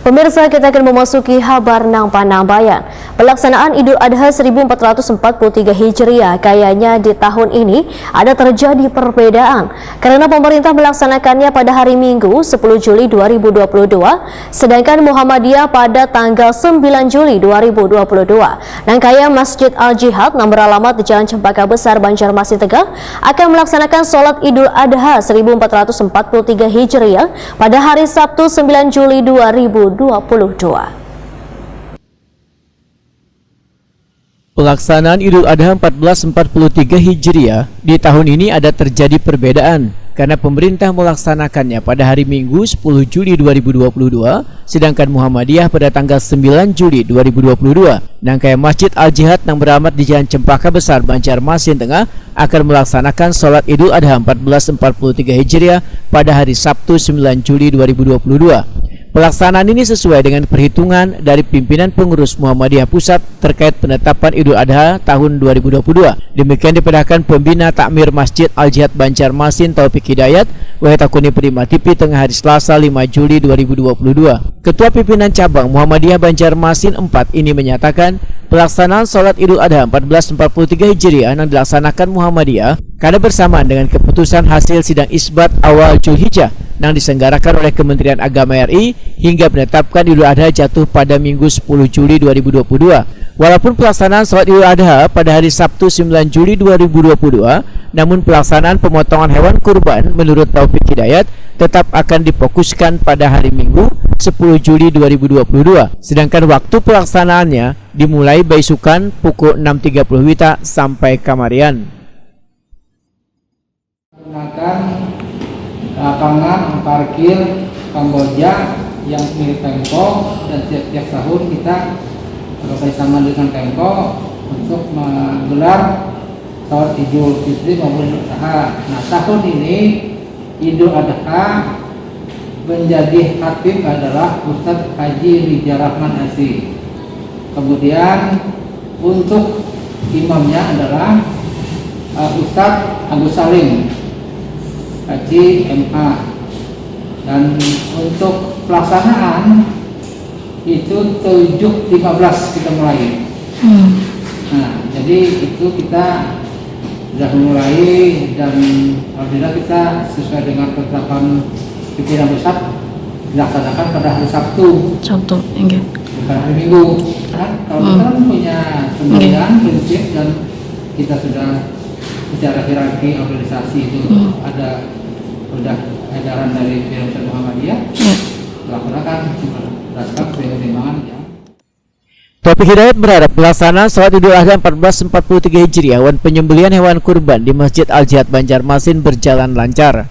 Pemirsa, kita akan memasuki kabar nang Panambayan. Pelaksanaan Idul Adha 1443 Hijriah kayaknya di tahun ini ada terjadi perbedaan karena pemerintah melaksanakannya pada hari Minggu 10 Juli 2022 sedangkan Muhammadiyah pada tanggal 9 Juli 2022. Nangkaya Masjid Al-Jihad yang beralamat di Jalan Cempaka Besar, Banjarmasin, Tegal akan melaksanakan sholat Idul Adha 1443 Hijriah pada hari Sabtu 9 Juli 2022. Pelaksanaan Idul Adha 1443 Hijriah di tahun ini ada terjadi perbedaan karena pemerintah melaksanakannya pada hari Minggu 10 Juli 2022 sedangkan Muhammadiyah pada tanggal 9 Juli 2022. Nangkaya Masjid Al-Jihad yang beralamat di Jalan Cempaka Besar, Banjarmasin Tengah akan melaksanakan sholat Idul Adha 1443 Hijriah pada hari Sabtu 9 Juli 2022. Pelaksanaan ini sesuai dengan perhitungan dari pimpinan pengurus Muhammadiyah Pusat terkait penetapan Idul Adha tahun 2022. Demikian diperintahkan pembina takmir Masjid Al-Jihad Banjarmasin Taufik Hidayat Wahetakuni Prima TV tengah hari Selasa 5 Juli 2022. Ketua Pimpinan Cabang Muhammadiyah Banjarmasin 4 ini menyatakan pelaksanaan sholat Idul Adha 1443 Hijriah yang dilaksanakan Muhammadiyah karena bersamaan dengan keputusan hasil sidang isbat awal Zulhijjah yang diselenggarakan oleh Kementerian Agama RI hingga menetapkan Idul Adha jatuh pada Minggu 10 Juli 2022. Walaupun pelaksanaan sholat Idul Adha pada hari Sabtu 9 Juli 2022, namun pelaksanaan pemotongan hewan kurban menurut Taufik Hidayat tetap akan difokuskan pada hari Minggu 10 Juli 2022. Sedangkan waktu pelaksanaannya dimulai beisukan pukul 6.30 WITA sampai Kamarian. Gunakan lapangan parkir Kamboja yang milik Pemko dan tiap-tiap tahun kita bekerjasama dengan Pemko untuk menggelar sholat Idul Fitri maupun Idul Adha. Nah, tahun ini Idul Adha menjadi khatib adalah Ustadz Haji Rijal Rahman Asy. Kemudian untuk imamnya adalah Ustadz Agus Salim Haji MA. Dan untuk pelaksanaan itu 7.15 kita mulai. Nah, jadi itu kita sudah mulai dan alhamdulillah kita sesuai dengan ketetapan pimpinan pusat dilaksanakan pada hari Sabtu. Enggak. Bukan hari Minggu. Kan kalau kita kan punya pembagian prinsip dan kita sudah secara hierarki organisasi itu ada sudah edaran dari pimpinan Muhammadiyah. Dilaksanakan berdasarkan pertimbangan yang Taufik Hidayat berharap pelaksanaan sholat Idul Adha 1443 Hijriah dan penyembelihan hewan kurban di Masjid Al-Jihad Banjarmasin berjalan lancar.